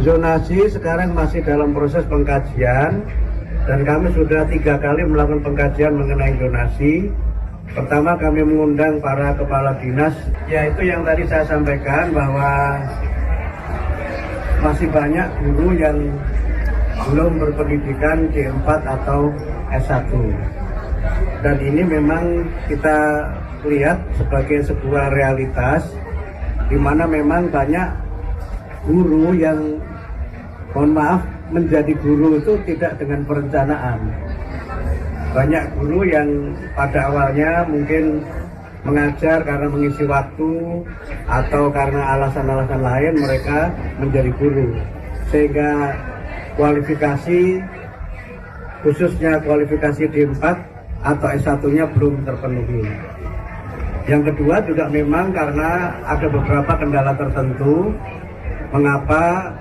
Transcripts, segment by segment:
Zonasi sekarang masih dalam proses pengkajian dan kami sudah 3 kali melakukan pengkajian mengenai zonasi. Pertama kami mengundang para kepala dinas, yaitu yang tadi saya sampaikan bahwa masih banyak guru yang belum berpendidikan D4 atau S1. Dan ini memang kita lihat sebagai sebuah realitas di mana memang banyak guru yang, mohon maaf, menjadi guru itu tidak dengan perencanaan. Banyak guru yang pada awalnya mungkin mengajar karena mengisi waktu atau karena alasan-alasan lain mereka menjadi guru, sehingga kualifikasi, khususnya kualifikasi D4 atau S1-nya belum terpenuhi. Yang kedua juga memang karena ada beberapa kendala tertentu mengapa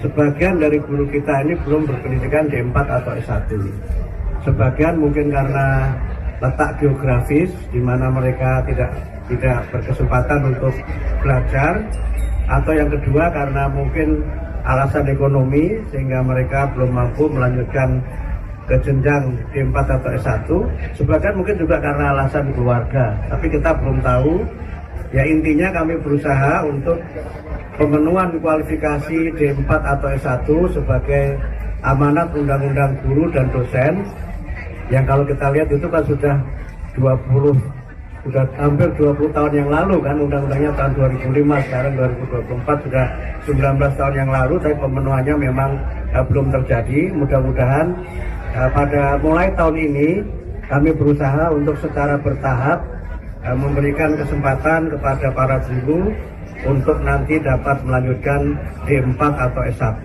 sebagian dari guru kita ini belum berpendidikan D4 atau S1. Sebagian mungkin karena letak geografis di mana mereka tidak berkesempatan untuk belajar, atau yang kedua karena mungkin alasan ekonomi sehingga mereka belum mampu melanjutkan ke jenjang D4 atau S1. Sebagian mungkin juga karena alasan keluarga, tapi kita belum tahu. Ya intinya kami berusaha untuk pemenuhan kualifikasi D4 atau S1 sebagai amanat Undang-Undang Guru dan Dosen, yang kalau kita lihat itu kan sudah hampir 20 tahun yang lalu kan, undang-undangnya tahun 2005, sekarang 2024 sudah 19 tahun yang lalu, tapi pemenuhannya memang belum terjadi. Mudah-mudahan pada mulai tahun ini kami berusaha untuk secara bertahap memberikan kesempatan kepada para guru untuk nanti dapat melanjutkan D4 atau S1.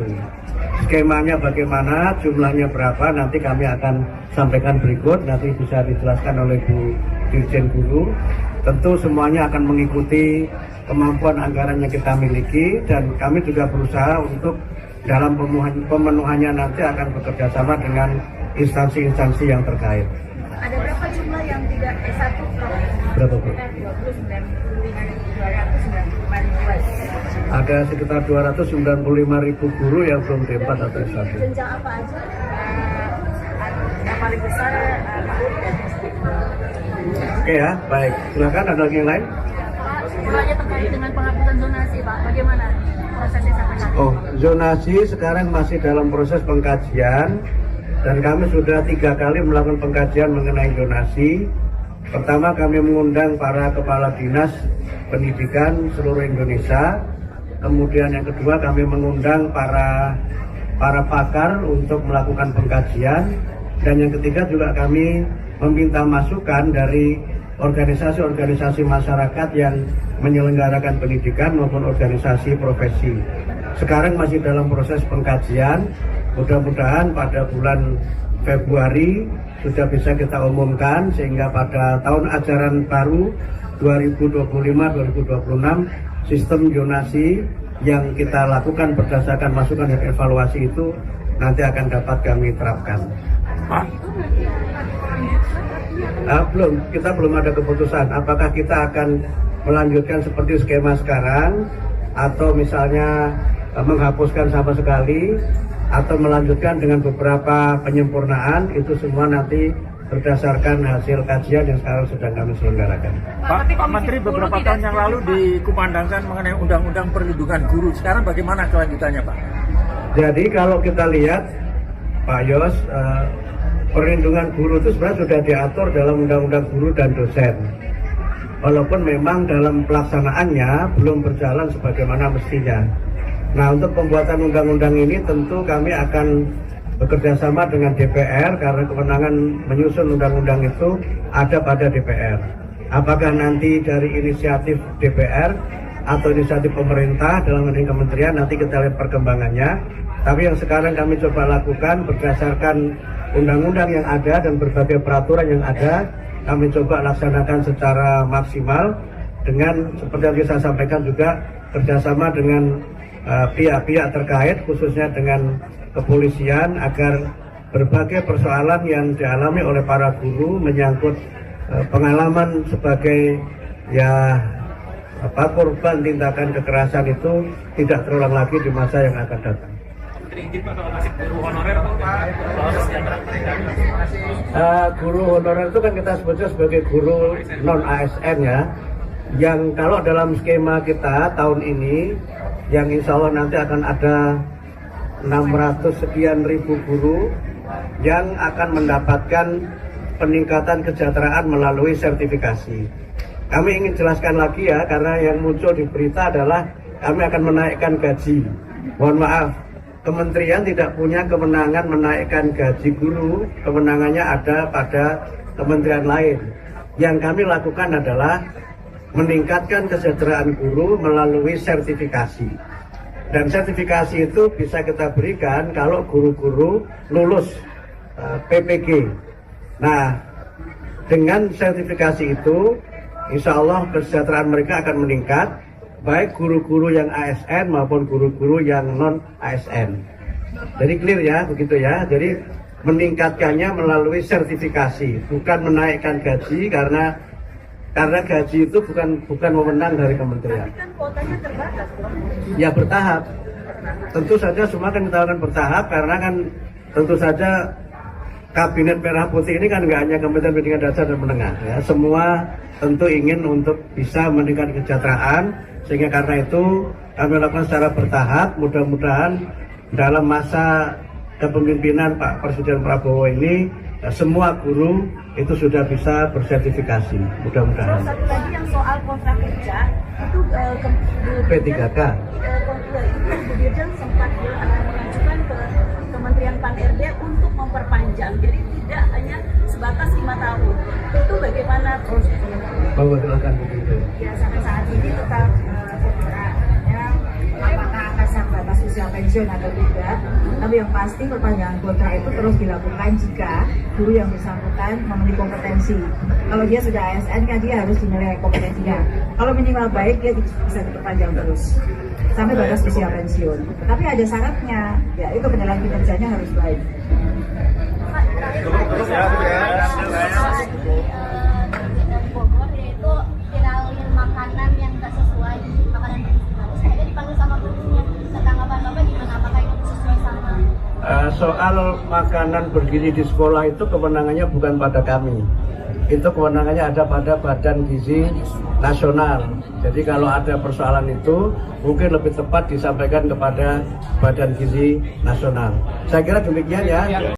Skemanya bagaimana, jumlahnya berapa, nanti kami akan sampaikan berikut, nanti bisa dijelaskan oleh Bu Dirjen Guru. Tentu semuanya akan mengikuti kemampuan anggaran yang kita miliki, dan kami juga berusaha untuk dalam pemenuhannya nanti akan bekerja sama dengan instansi-instansi yang terkait. Ada berapa jumlah yang tidak S1? Berapa, Bu? 29.295. Ada sekitar 295.000 guru yang belum D4 atau S1. Jenjang apa aja? Yang paling besar Oke ya, baik. Silakan, ada lagi yang lain? Pak, mulanya terkait dengan penghapusan zonasi, Pak. Bagaimana prosesnya sampai saat ini? Oh, zonasi sekarang masih dalam proses pengkajian dan kami sudah 3 kali melakukan pengkajian mengenai zonasi. Pertama kami mengundang para kepala dinas pendidikan seluruh Indonesia. Kemudian yang kedua kami mengundang para pakar untuk melakukan pengkajian, dan yang ketiga juga kami meminta masukan dari organisasi-organisasi masyarakat yang menyelenggarakan pendidikan maupun organisasi profesi. Sekarang masih dalam proses pengkajian. Mudah-mudahan pada bulan Februari sudah bisa kita umumkan, sehingga pada tahun ajaran baru 2025-2026 sistem zonasi yang kita lakukan berdasarkan masukan dan evaluasi itu nanti akan dapat kami terapkan. Pak, kita belum ada keputusan apakah kita akan melanjutkan seperti skema sekarang, atau misalnya menghapuskan sama sekali, atau melanjutkan dengan beberapa penyempurnaan. Itu semua nanti berdasarkan hasil kajian yang sekarang sedang kami selenggarakan. Pak Menteri, beberapa tahun yang lalu dikumandangkan mengenai Undang-Undang Perlindungan Guru. Sekarang bagaimana kelanjutannya, Pak? Jadi kalau kita lihat, Pak Yos, perlindungan guru itu sebenarnya sudah diatur dalam Undang-Undang Guru dan Dosen. Walaupun memang dalam pelaksanaannya belum berjalan sebagaimana mestinya. Nah, untuk pembuatan undang-undang ini tentu kami akan bekerja sama dengan DPR, karena kewenangan menyusun undang-undang itu ada pada DPR. Apakah nanti dari inisiatif DPR atau inisiatif pemerintah dalam ini kementerian, nanti kita lihat perkembangannya. Tapi yang sekarang kami coba lakukan berdasarkan undang-undang yang ada dan berbagai peraturan yang ada, kami coba laksanakan secara maksimal dengan seperti yang saya sampaikan juga kerjasama dengan pihak-pihak terkait, khususnya dengan kepolisian, agar berbagai persoalan yang dialami oleh para guru menyangkut pengalaman sebagai korban tindakan kekerasan itu tidak terulang lagi di masa yang akan datang. Guru honorer itu kan kita sebutnya sebagai guru non ASN ya, yang kalau dalam skema kita tahun ini, yang insya Allah nanti akan ada 600 sekian ribu guru yang akan mendapatkan peningkatan kesejahteraan melalui sertifikasi. Kami ingin jelaskan lagi ya, karena yang muncul di berita adalah kami akan menaikkan gaji. Mohon maaf, kementerian tidak punya kewenangan menaikkan gaji guru, kewenangannya ada pada kementerian lain. Yang kami lakukan adalah meningkatkan kesejahteraan guru melalui sertifikasi. Dan sertifikasi itu bisa kita berikan kalau guru-guru lulus PPG. Nah, dengan sertifikasi itu, insya Allah kesejahteraan mereka akan meningkat, baik guru-guru yang ASN maupun guru-guru yang non ASN. Jadi clear ya, begitu ya. Jadi meningkatkannya melalui sertifikasi, bukan menaikkan gaji karena gaji itu bukan wewenang dari kementerian. Tapi kan kuotanya terbatas, Bro. Ya bertahap. Tentu saja semua kan kita akan bertahap karena kan tentu saja Kabinet Merah Putih ini kan nggak hanya Kementerian Pendidikan Dasar dan Menengah ya, semua tentu ingin untuk bisa meningkatkan kesejahteraan, sehingga karena itu kami lakukan secara bertahap. Mudah-mudahan dalam masa kepemimpinan Pak Presiden Prabowo ini semua guru itu sudah bisa bersertifikasi, mudah-mudahan. Satu lagi yang soal kontrak kerja itu P3K. Bu Dirjen sempat mengajukan ke Kementerian Pan-RB untuk memperpanjang, jadi tidak hanya sebatas 5 tahun. Itu bagaimana prosesnya? Bahwa silakan begitu. Ya, sampai saat ini tetap apakah akan sampai batas usia pensiun atau tidak, tapi yang pasti perpanjangan kontrak itu terus dilakukan jika guru yang bersangkutan memenuhi kompetensi. Kalau dia sudah ASN kan dia harus dinilai kompetensinya. Kalau minimal baik dia bisa diperpanjang terus sampai batas usia pensiun. Tapi ada syaratnya, ya itu penilaian kinerjanya harus baik. Bogor yaitu viralin makanan yang nggak sesuai, makanan terus akhirnya dipanggil sama gurunya. Tanggapan Bapak gimana? Apakah itu sesuai sama? Soal makanan bergizi di sekolah itu kewenangannya bukan pada kami. Itu kewenangannya ada pada Badan Gizi Nasional. Jadi kalau ada persoalan itu mungkin lebih tepat disampaikan kepada Badan Gizi Nasional. Saya kira demikian ya.